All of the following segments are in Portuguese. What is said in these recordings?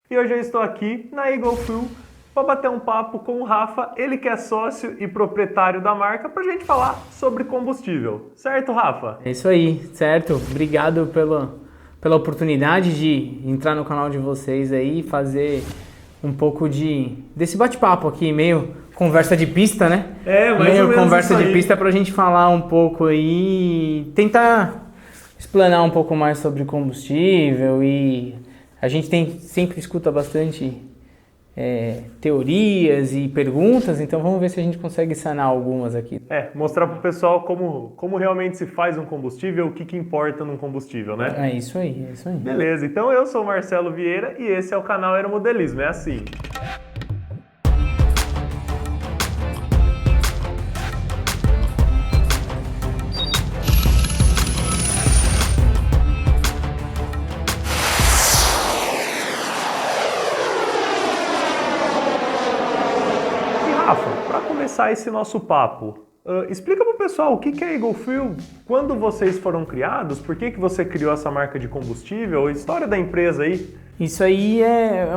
E hoje eu estou aqui na Eagle Fuel para bater um papo com o Rafa, ele que é sócio e proprietário da marca, para a gente falar sobre combustível. Certo, Rafa? É isso aí, certo? Obrigado pela oportunidade de entrar no canal de vocês aí e fazer um pouco desse bate-papo aqui, meio conversa de pista, né? Mais meio ou menos conversa isso de aí. pista pra gente falar um pouco aí, tentar explanar um pouco mais sobre combustível. E a gente sempre escuta bastante teorias e perguntas, então vamos ver se a gente consegue sanar algumas aqui. Mostrar para o pessoal como realmente se faz um combustível, o que importa num combustível, né? É isso aí, é isso aí. Beleza, então eu sou o Marcelo Vieira e esse é o canal Aeromodelismo, é assim. E Rafa, para começar esse nosso papo, explica para o pessoal o que é Eagle Fuel, quando vocês foram criados, por que você criou essa marca de combustível, a história da empresa aí. Isso aí é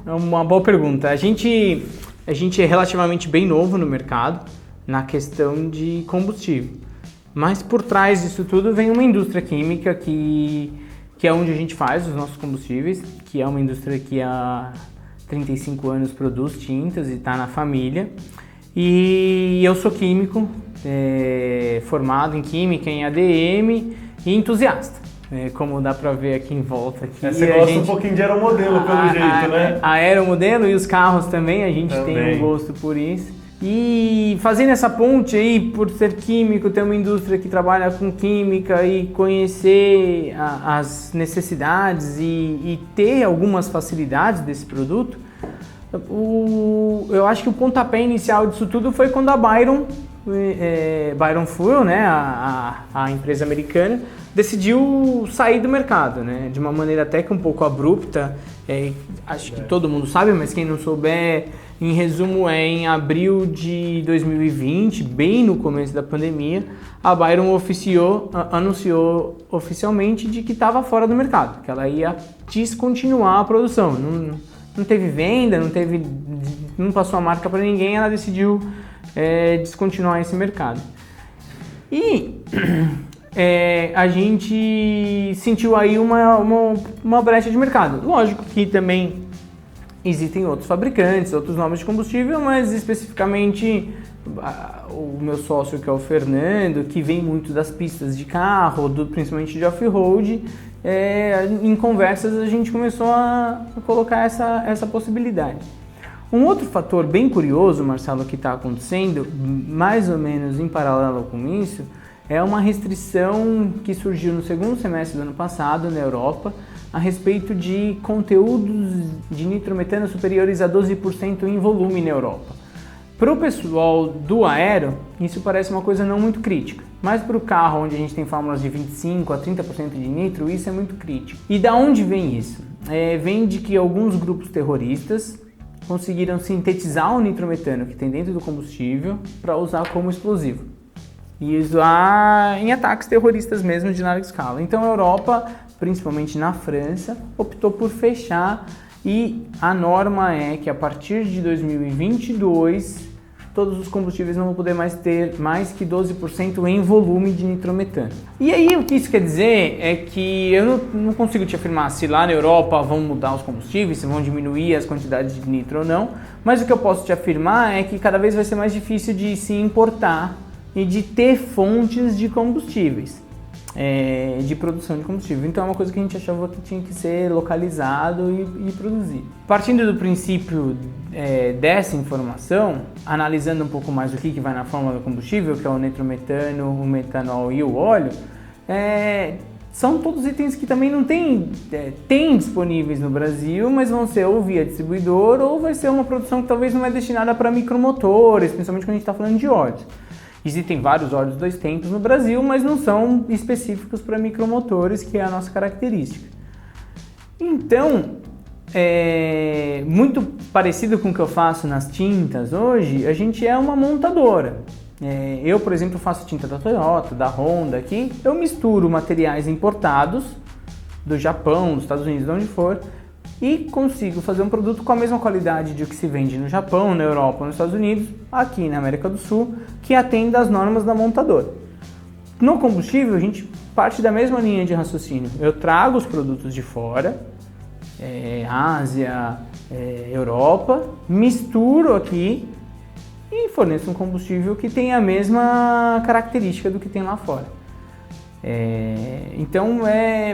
uma boa pergunta. A gente é relativamente bem novo no mercado, na questão de combustível. Mas por trás disso tudo vem uma indústria química que é onde a gente faz os nossos combustíveis, que é uma indústria que há 35 anos produz tintas e está na família. E eu sou químico, formado em química, em ADM e entusiasta. Como dá pra ver aqui em volta. Aqui, Você gosta um pouquinho de aeromodelo, pelo jeito, né? A aeromodelo e os carros também, a gente tem um gosto por isso. E fazendo essa ponte aí, por ser químico, ter uma indústria que trabalha com química e conhecer as necessidades e ter algumas facilidades desse produto, eu acho que o pontapé inicial disso tudo foi quando a Byron Fuel, né, a empresa americana, decidiu sair do mercado, né, de uma maneira até que um pouco abrupta. Acho que todo mundo sabe, mas quem não souber, em resumo, em abril de 2020, bem no começo da pandemia, a Byron anunciou oficialmente de que estava fora do mercado, que ela ia descontinuar a produção. Não teve venda, não passou a marca para ninguém, ela decidiu descontinuar esse mercado. E a gente sentiu aí uma brecha de mercado. Lógico que também existem outros fabricantes, outros nomes de combustível, mas especificamente o meu sócio, que é o Fernando, que vem muito das pistas de carro, principalmente de off-road, em conversas a gente começou a colocar essa possibilidade. Um outro fator bem curioso, Marcelo, que está acontecendo, mais ou menos em paralelo com isso, é uma restrição que surgiu no segundo semestre do ano passado na Europa a respeito de conteúdos de nitrometano superiores a 12% em volume na Europa. Para o pessoal do aero, isso parece uma coisa não muito crítica, mas para o carro, onde a gente tem fórmulas de 25% a 30% de nitro, isso é muito crítico. E da onde vem isso? Vem de que alguns grupos terroristas conseguiram sintetizar o nitrometano que tem dentro do combustível para usar como explosivo e usar em ataques terroristas mesmo de larga escala. Então a Europa, principalmente na França, optou por fechar, e a norma é que a partir de 2022 todos os combustíveis não vão poder mais ter mais que 12% em volume de nitrometano. E aí o que isso quer dizer é que eu não consigo te afirmar se lá na Europa vão mudar os combustíveis, se vão diminuir as quantidades de nitro ou não, mas o que eu posso te afirmar é que cada vez vai ser mais difícil de se importar e de ter fontes de combustíveis, de produção de combustível. Então é uma coisa que a gente achava que tinha que ser localizado e produzido. Partindo do princípio dessa informação, analisando um pouco mais o que vai na fórmula do combustível, que é o nitrometano, o metanol e o óleo, são todos itens que também não tem disponíveis no Brasil, mas vão ser ou via distribuidor ou vai ser uma produção que talvez não é destinada para micromotores, principalmente quando a gente está falando de óleos. Existem vários óleos dois tempos no Brasil, mas não são específicos para micromotores, que é a nossa característica. Então, muito parecido com o que eu faço nas tintas hoje, a gente é uma montadora. Eu, por exemplo, faço tinta da Toyota, da Honda aqui. Eu misturo materiais importados do Japão, dos Estados Unidos, de onde for, e consigo fazer um produto com a mesma qualidade de o que se vende no Japão, na Europa, nos Estados Unidos, aqui na América do Sul, que atende às normas da montadora. No combustível, a gente parte da mesma linha de raciocínio. Eu trago os produtos de fora, Ásia, Europa, misturo aqui e forneço um combustível que tem a mesma característica do que tem lá fora. Então,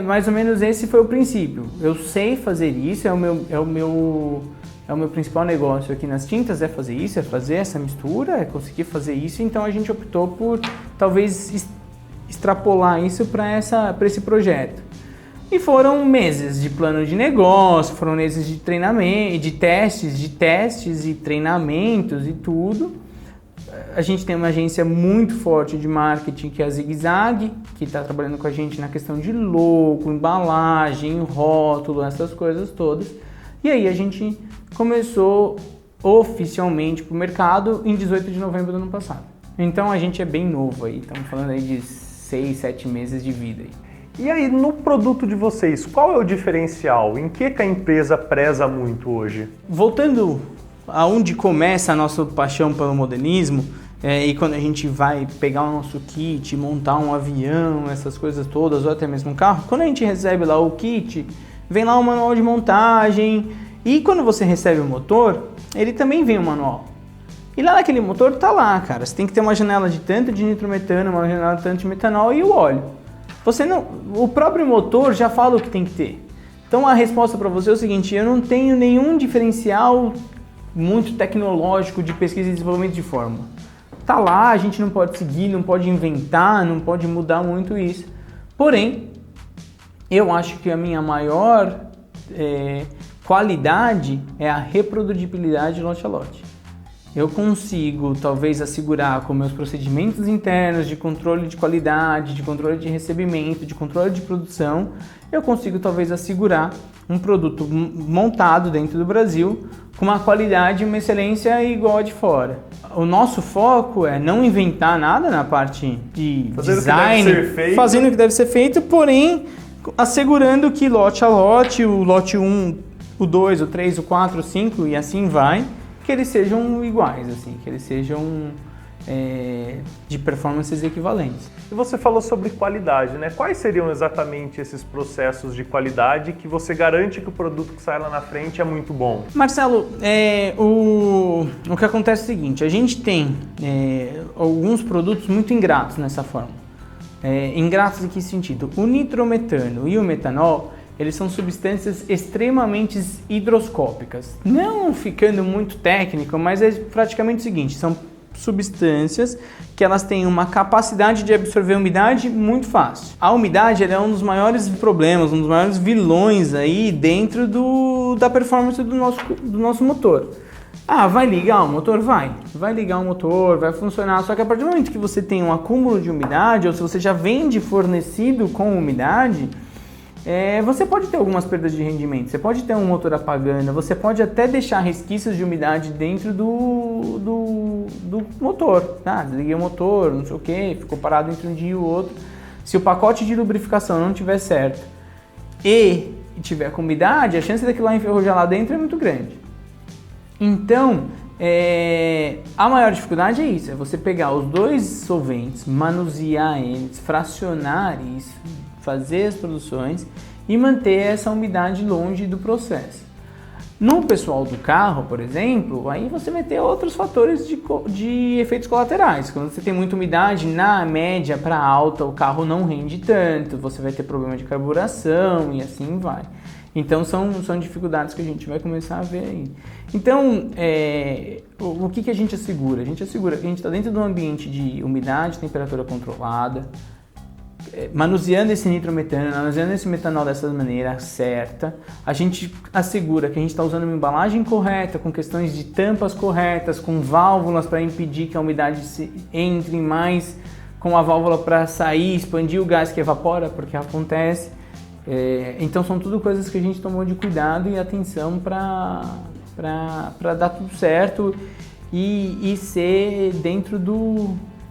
mais ou menos esse foi o princípio. Eu sei fazer isso, é o meu principal negócio aqui nas tintas, é fazer isso, é fazer essa mistura, é conseguir fazer isso. Então, a gente optou por talvez extrapolar isso para esse projeto. E foram meses de plano de negócio, foram meses de treinamento, de testes e treinamentos e tudo. A gente tem uma agência muito forte de marketing, que é a Zig Zag, que está trabalhando com a gente na questão de logo, embalagem, rótulo, essas coisas todas. E aí a gente começou oficialmente para o mercado em 18 de novembro do ano passado. Então a gente é bem novo aí, estamos falando aí de 6, 7 meses de vida aí. E aí, no produto de vocês, qual é o diferencial? Em que a empresa preza muito hoje? Voltando aonde começa a nossa paixão pelo modelismo, e quando a gente vai pegar o nosso kit, montar um avião, essas coisas todas, ou até mesmo um carro, quando a gente recebe lá o kit, vem lá o manual de montagem, e quando você recebe o motor, ele também vem o manual. E lá naquele motor tá lá, cara, você tem que ter uma janela de tanto de nitrometano, uma janela de tanto de metanol e o óleo. O próprio motor já fala o que tem que ter. Então a resposta para você é o seguinte: eu não tenho nenhum diferencial muito tecnológico de pesquisa e desenvolvimento de fórmula. Tá lá, a gente não pode seguir, não pode inventar, não pode mudar muito isso. Porém, eu acho que a minha maior qualidade é a reprodutibilidade lote a lote. Eu consigo, talvez, assegurar com meus procedimentos internos de controle de qualidade, de controle de recebimento, de controle de produção, eu consigo, talvez, assegurar um produto montado dentro do Brasil com uma qualidade e uma excelência igual a de fora. O nosso foco é não inventar nada na parte de design, fazendo o que deve ser feito, porém, assegurando que lote a lote, o lote 1, o 2, o 3, o 4, o 5 e assim vai, que eles sejam iguais, assim, que eles sejam de performances equivalentes. E você falou sobre qualidade, né? Quais seriam exatamente esses processos de qualidade que você garante que o produto que sai lá na frente é muito bom? Marcelo, o que acontece é o seguinte: a gente tem alguns produtos muito ingratos nessa forma. Ingratos em que sentido? O nitrometano e o metanol, eles são substâncias extremamente higroscópicas. Não ficando muito técnico, mas é praticamente o seguinte: são substâncias que elas têm uma capacidade de absorver umidade muito fácil. A umidade é um dos maiores problemas, um dos maiores vilões aí dentro da performance do nosso motor. Vai ligar o motor? Vai ligar o motor, vai funcionar, só que a partir do momento que você tem um acúmulo de umidade, ou se você já vende fornecido com umidade, você pode ter algumas perdas de rendimento, você pode ter um motor apagando, você pode até deixar resquícios de umidade dentro do motor, tá? Desliguei o motor, não sei o que, ficou parado entre um dia e o outro. Se o pacote de lubrificação não tiver certo e tiver com umidade, a chance daquilo lá enferrujar lá dentro é muito grande. Então, a maior dificuldade é isso, é você pegar os dois solventes, manusear eles, fracionar isso, fazer as produções e manter essa umidade longe do processo. No pessoal do carro, por exemplo, aí você vai ter outros fatores de efeitos colaterais. Quando você tem muita umidade, na média para alta, o carro não rende tanto, você vai ter problema de carburação e assim vai. Então são dificuldades que a gente vai começar a ver aí. Então, o que a gente assegura? A gente assegura que a gente está dentro de um ambiente de umidade, temperatura controlada, manuseando esse nitrometano, manuseando esse metanol dessa maneira certa. A gente assegura que a gente está usando uma embalagem correta, com questões de tampas corretas, com válvulas para impedir que a umidade entre mais, com a válvula para sair, expandir o gás que evapora, porque acontece. Então são tudo coisas que a gente tomou de cuidado e atenção para dar tudo certo e ser dentro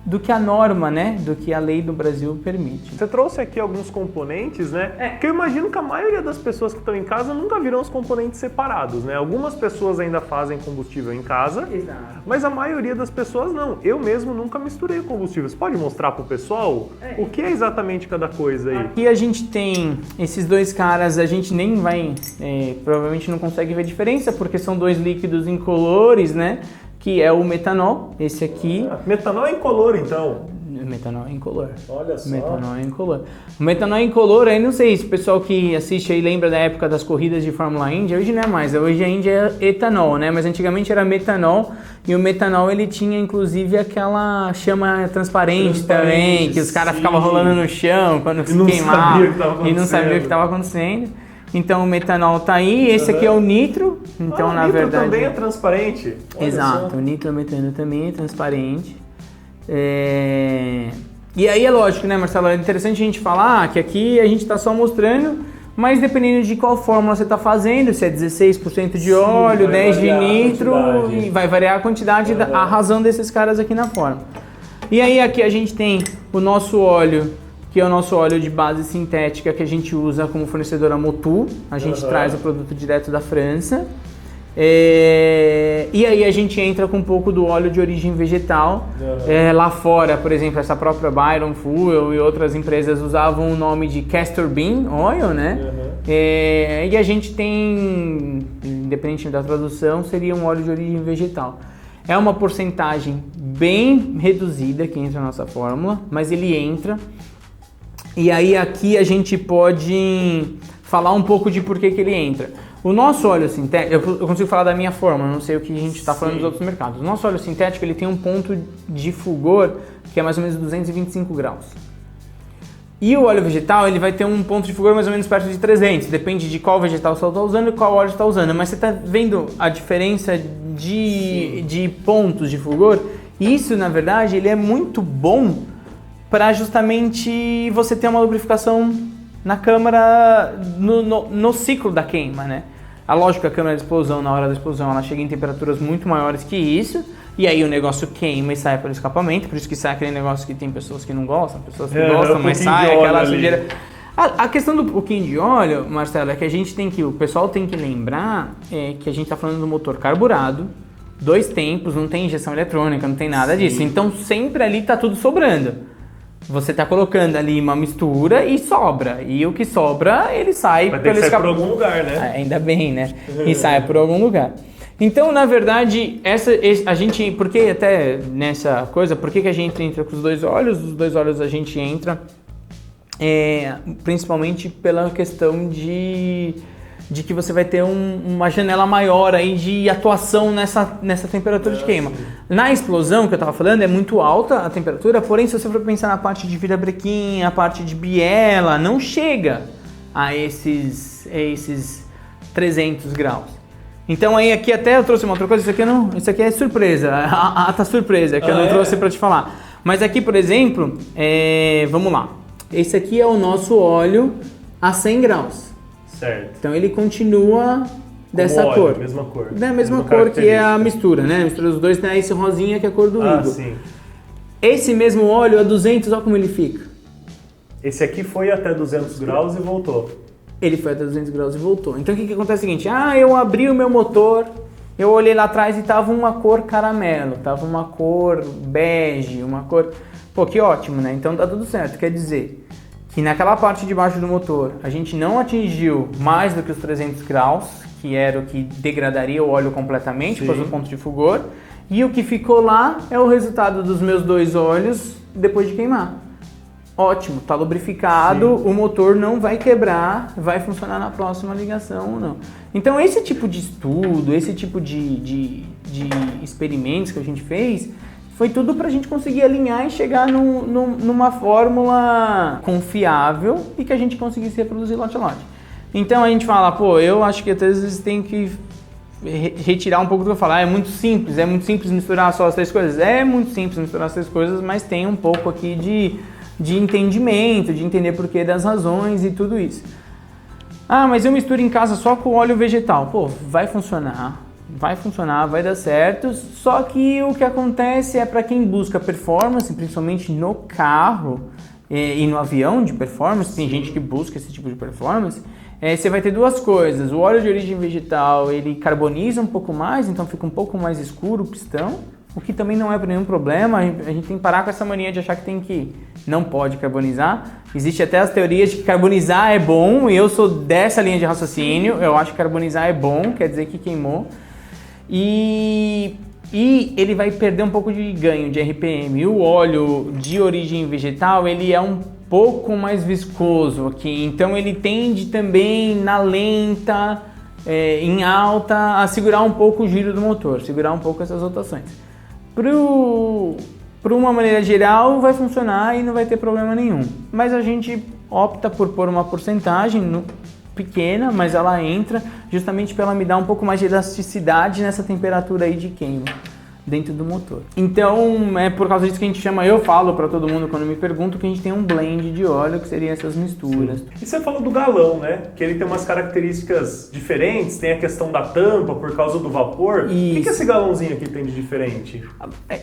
do que a norma, né? Do que a lei do Brasil permite. Você trouxe aqui alguns componentes, né? Que eu imagino que a maioria das pessoas que estão em casa nunca viram os componentes separados, né? Algumas pessoas ainda fazem combustível em casa, Exato. mas a maioria das pessoas não. Eu mesmo nunca misturei o combustível. Você pode mostrar pro pessoal o que é exatamente cada coisa aí? Aqui a gente tem esses dois caras, a gente nem vai, provavelmente não consegue ver diferença, porque são dois líquidos incolores, né? Que é o metanol, esse aqui. Metanol é incolor, então? Metanol é incolor. Olha só. Metanol é incolor. O metanol é incolor, aí não sei se o pessoal que assiste aí lembra da época das corridas de Fórmula Indy, hoje não é mais, hoje a Indy é etanol, né? Mas antigamente era metanol, e o metanol ele tinha inclusive aquela chama transparente também, que os caras ficavam rolando no chão quando se queimavam e não sabia o que estava acontecendo. Então o metanol tá aí, esse aqui é o nitro, então na o nitro verdade... também é transparente? Olha Exato, só. o nitrometano também é transparente. E aí é lógico, né, Marcelo? É interessante a gente falar que aqui a gente está só mostrando, mas dependendo de qual fórmula você está fazendo, se é 16% de óleo, 10% de nitro, e vai variar a quantidade, a razão desses caras aqui na fórmula. E aí aqui a gente tem o nosso óleo, que é o nosso óleo de base sintética que a gente usa como fornecedora Motul. A gente traz o produto direto da França. E aí a gente entra com um pouco do óleo de origem vegetal. Lá fora, por exemplo, essa própria Byron Fuel e outras empresas usavam o nome de Castor Bean Oil, né? E a gente tem, independente da tradução, seria um óleo de origem vegetal. É uma porcentagem bem reduzida que entra na nossa fórmula, mas ele entra. E aí aqui a gente pode falar um pouco de por que ele entra. O nosso óleo sintético, eu consigo falar da minha fórmula, não sei o que a gente está falando dos outros mercados. O nosso óleo sintético ele tem um ponto de fulgor que é mais ou menos 225 graus. E o óleo vegetal ele vai ter um ponto de fulgor mais ou menos perto de 300, depende de qual vegetal você está usando e qual óleo você está usando. Mas você está vendo a diferença de pontos de fulgor? Isso, na verdade, ele é muito bom para justamente você ter uma lubrificação na câmara, no ciclo da queima, né? A lógica, a câmara de explosão, na hora da explosão, ela chega em temperaturas muito maiores que isso, e aí o negócio queima e sai pelo escapamento, por isso que sai aquele negócio que tem pessoas que não gostam, pessoas que gostam, mas sai aquela sujeira. A questão do pouquinho de óleo, Marcelo, é que a gente tem que, o pessoal tem que lembrar que a gente está falando do motor carburado, 2 tempos, não tem injeção eletrônica, não tem nada disso, então sempre ali está tudo sobrando. Você está colocando ali uma mistura e sobra. E o que sobra, ele sai pelo escapamento. Vai ter que sair por algum lugar, né? Ainda bem, né? E sai por algum lugar. Então, na verdade, a gente... Porque até nessa coisa, por que a gente entra com os dois óleos? Os dois óleos a gente entra principalmente pela questão de que você vai ter uma janela maior aí de atuação nessa temperatura de queima. Na explosão que eu estava falando, é muito alta a temperatura, porém se você for pensar na parte de virabrequim, a parte de biela, não chega a esses 300 graus. Então aí aqui até eu trouxe uma outra coisa, isso aqui é surpresa, a ata surpresa, que eu não trouxe para te falar. Mas aqui, por exemplo, vamos lá, esse aqui é o nosso óleo a 100 graus. Certo. Então ele continua dessa óleo, cor. Mesma cor. Da mesma cor que é a mistura, né? A mistura dos dois dá esse rosinha que é a cor do Eagle. Sim. Esse mesmo óleo a 200, olha como ele fica. Esse aqui foi até 200 graus e voltou. Ele foi até 200 graus e voltou. Então o que acontece é o seguinte, eu abri o meu motor, eu olhei lá atrás e tava uma cor caramelo, tava uma cor bege, uma cor... Pô, que ótimo, né? Então tá tudo certo, quer dizer... que naquela parte de baixo do motor a gente não atingiu mais do que os 300 graus, que era o que degradaria o óleo completamente, por o ponto de fulgor, e o que ficou lá é o resultado dos meus 2 óleos depois de queimar. Ótimo, está lubrificado, o motor não vai quebrar, vai funcionar na próxima ligação ou não. Então esse tipo de estudo, esse tipo de experimentos que a gente fez, foi tudo para a gente conseguir alinhar e chegar numa fórmula confiável e que a gente conseguisse reproduzir lote a lote. Então a gente fala, eu acho que às vezes tem que retirar um pouco do que eu falar. É muito simples misturar só as 3 coisas. É muito simples misturar as 3 coisas, mas tem um pouco aqui de entendimento, de entender porquê das razões e tudo isso. Mas eu misturo em casa só com óleo vegetal. Vai funcionar. vai funcionar, vai dar certo, só que o que acontece é para quem busca performance, principalmente no carro e no avião de performance, tem gente que busca esse tipo de performance, você vai ter duas coisas. O óleo de origem vegetal, ele carboniza um pouco mais, então fica um pouco mais escuro o pistão, o que também não é nenhum problema. A gente tem que parar com essa mania de achar que não pode carbonizar. Existe até as teorias de que carbonizar é bom, e eu sou dessa linha de raciocínio. Eu acho que carbonizar é bom, quer dizer que queimou. E ele vai perder um pouco de ganho de RPM. O óleo de origem vegetal, ele é um pouco mais viscoso aqui, então ele tende também na lenta, em alta, a segurar um pouco o giro do motor, segurar um pouco essas rotações. Por uma maneira geral vai funcionar e não vai ter problema nenhum, mas a gente opta por pôr uma porcentagem pequena, mas ela entra justamente para ela me dar um pouco mais de elasticidade nessa temperatura aí de queima dentro do motor. Então é por causa disso que a gente chama, eu falo para todo mundo quando me perguntam, que a gente tem um blend de óleo, que seria essas misturas. Sim. E você falou do galão, né? Que ele tem umas características diferentes, tem a questão da tampa por causa do vapor. Isso. O que esse galãozinho aqui tem de diferente?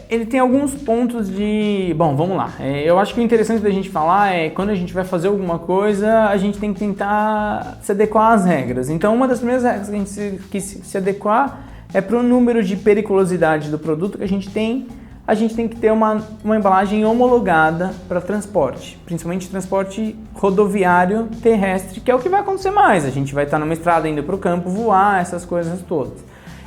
Ele tem alguns pontos de... Bom, vamos lá. Eu acho que o interessante da gente falar é quando a gente vai fazer alguma coisa, a gente tem que tentar se adequar às regras. Então uma das primeiras regras que a gente quis se adequar é para o número de periculosidade do produto que a gente tem que ter uma embalagem homologada para transporte, principalmente transporte rodoviário terrestre, que é o que vai acontecer mais. A gente vai estar numa estrada indo para o campo voar, essas coisas todas.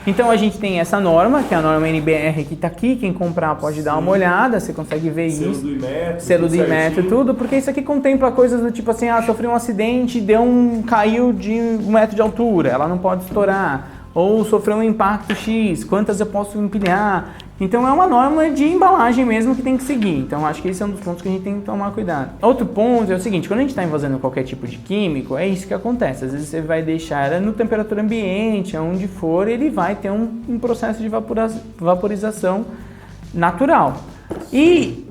Então a gente tem essa norma, que é a norma NBR que está aqui, quem comprar pode dar uma olhada, você consegue ver selo isso. Do Inmetro, selo do Inmetro, tudo, porque isso aqui contempla coisas do tipo assim, sofreu um acidente, caiu de 1 metro de altura, ela não pode estourar. Ou sofreu um impacto X, quantas eu posso empilhar. Então é uma norma de embalagem mesmo que tem que seguir. Então acho que esse é um dos pontos que a gente tem que tomar cuidado. Outro ponto é o seguinte, quando a gente está envasando qualquer tipo de químico, é isso que acontece. Às vezes você vai deixar no temperatura ambiente, aonde for, ele vai ter um processo de vaporização natural. E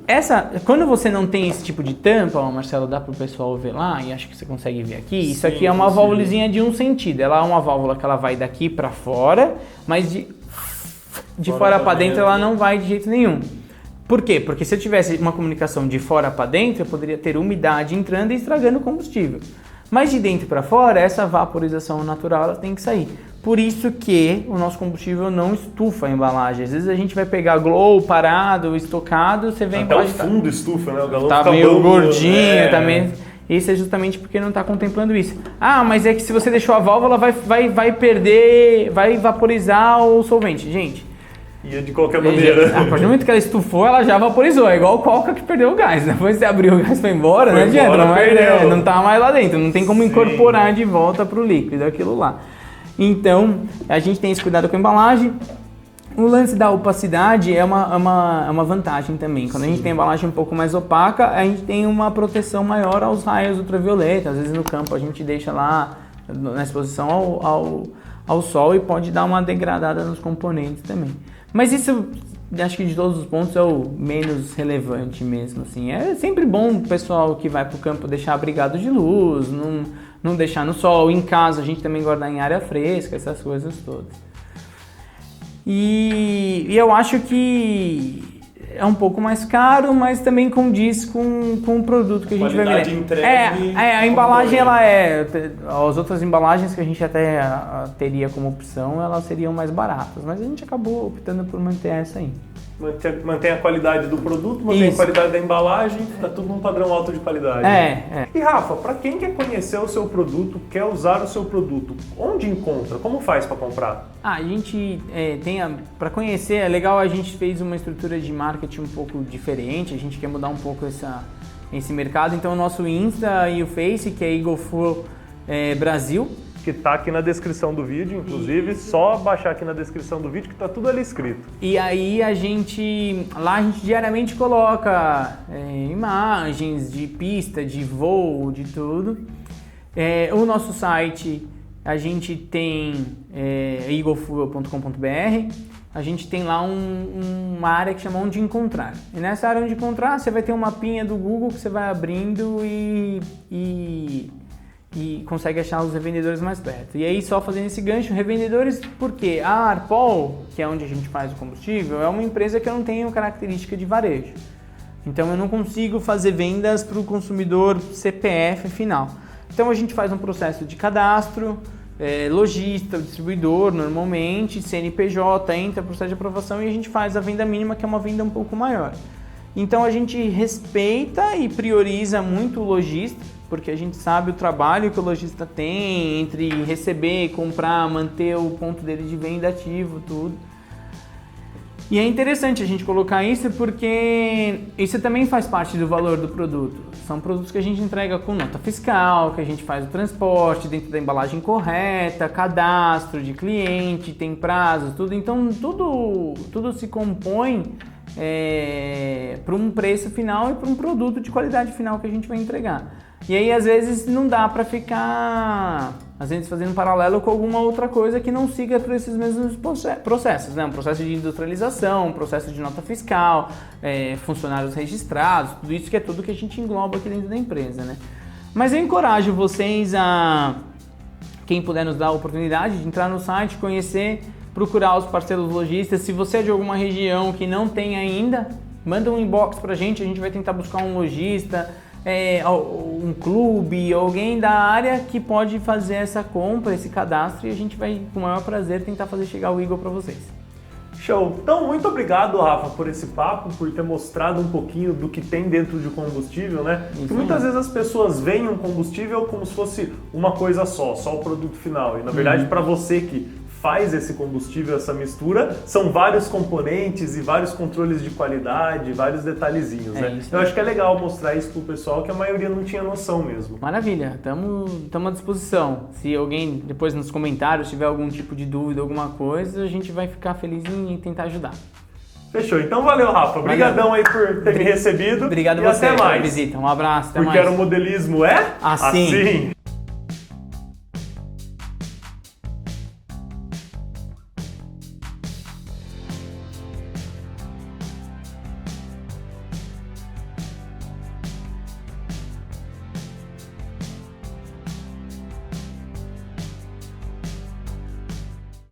quando você não tem esse tipo de tampa, Marcelo, dá para o pessoal ver lá, e acho que você consegue ver aqui, isso aqui é uma válvulazinha de um sentido. Ela é uma válvula que ela vai daqui para fora, mas de fora para dentro ela não vai de jeito nenhum. Por quê? Porque se eu tivesse uma comunicação de fora para dentro, eu poderia ter umidade entrando e estragando o combustível. Mas de dentro para fora, essa vaporização natural ela tem que sair. Por isso que o nosso combustível não estufa a embalagem. Às vezes a gente vai pegar Glow parado, estocado, você vem... Até o fundo estufa, né? O galão tá fica meio bambo, gordinho também. Isso é justamente porque não está contemplando isso. Mas é que se você deixou a válvula, vai perder, vai vaporizar o solvente. Gente... E de qualquer maneira. A partir do momento que ela estufou, ela já vaporizou. É igual o Coca que perdeu o gás. Depois você abriu o gás e foi embora, não adianta. Não tá mais lá dentro. Não tem como incorporar de volta para o líquido aquilo lá. Então, a gente tem esse cuidado com a embalagem. O lance da opacidade é uma vantagem também. Quando a gente tem a embalagem um pouco mais opaca, a gente tem uma proteção maior aos raios ultravioleta. Às vezes no campo a gente deixa lá na exposição ao sol e pode dar uma degradada nos componentes também. Mas isso, acho que de todos os pontos, é o menos relevante mesmo. Assim. É sempre bom o pessoal que vai para o campo deixar abrigado de luz, não deixar no sol. Em casa a gente também guardar em área fresca, essas coisas todas. E eu acho que é um pouco mais caro, mas também condiz com o produto que a gente vai vender. A embalagem, as outras embalagens que a gente até teria como opção, elas seriam mais baratas, mas a gente acabou optando por manter essa aí. Mantém a qualidade do produto, mantém a qualidade da embalagem, tá tudo num padrão alto de qualidade. E Rafa, para quem quer conhecer o seu produto, quer usar o seu produto, onde encontra? Como faz para comprar? A gente para conhecer, é legal, a gente fez uma estrutura de marketing um pouco diferente, a gente quer mudar um pouco esse mercado, então o nosso Insta e o Face, que é Eagle Fuel Brasil, que está aqui na descrição do vídeo, inclusive, só baixar aqui na descrição do vídeo que está tudo ali escrito. E aí lá a gente diariamente coloca imagens de pista, de voo, de tudo. O nosso site, a gente tem eaglefuel.com.br, a gente tem lá uma área que chama Onde Encontrar. E nessa área Onde Encontrar, você vai ter um mapinha do Google que você vai abrindo e e consegue achar os revendedores mais perto. E aí, só fazendo esse gancho, revendedores, porque a Arpol, que é onde a gente faz o combustível, é uma empresa que eu não tenho característica de varejo. Então eu não consigo fazer vendas para o consumidor CPF final. Então a gente faz um processo de cadastro, lojista, distribuidor normalmente, CNPJ, entra processo de aprovação e a gente faz a venda mínima, que é uma venda um pouco maior. Então a gente respeita e prioriza muito o lojista, porque a gente sabe o trabalho que o lojista tem entre receber, comprar, manter o ponto dele de venda ativo, tudo. E é interessante a gente colocar isso porque isso também faz parte do valor do produto. São produtos que a gente entrega com nota fiscal, que a gente faz o transporte dentro da embalagem correta, cadastro de cliente, tem prazos, tudo. Então tudo se compõe para um preço final e para um produto de qualidade final que a gente vai entregar. E aí, às vezes, não dá para ficar, às vezes, fazendo um paralelo com alguma outra coisa que não siga por esses mesmos processos, né? Um processo de industrialização, um processo de nota fiscal, funcionários registrados, tudo isso que é tudo que a gente engloba aqui dentro da empresa, né? Mas eu encorajo vocês quem puder nos dar a oportunidade de entrar no site, conhecer, procurar os parceiros lojistas. Se você é de alguma região que não tem ainda, manda um inbox pra gente, a gente vai tentar buscar um lojista, um clube, alguém da área que pode fazer essa compra, esse cadastro, e a gente vai, com o maior prazer, tentar fazer chegar o Eagle para vocês. Show! Então, muito obrigado, Rafa, por esse papo, por ter mostrado um pouquinho do que tem dentro de combustível, né? Porque muitas vezes as pessoas veem um combustível como se fosse uma coisa só o produto final. E, na verdade, para você que faz esse combustível, essa mistura, são vários componentes e vários controles de qualidade, vários detalhezinhos, né? Eu acho que é legal mostrar isso pro pessoal, que a maioria não tinha noção mesmo. Maravilha, estamos à disposição. Se alguém depois nos comentários tiver algum tipo de dúvida, alguma coisa, a gente vai ficar feliz em tentar ajudar. Fechou, então valeu, Rafa. Obrigadão aí por ter me recebido. Obrigado e você até mais. Pela visita. Um abraço, até Porque mais. Aeromodelismo é assim.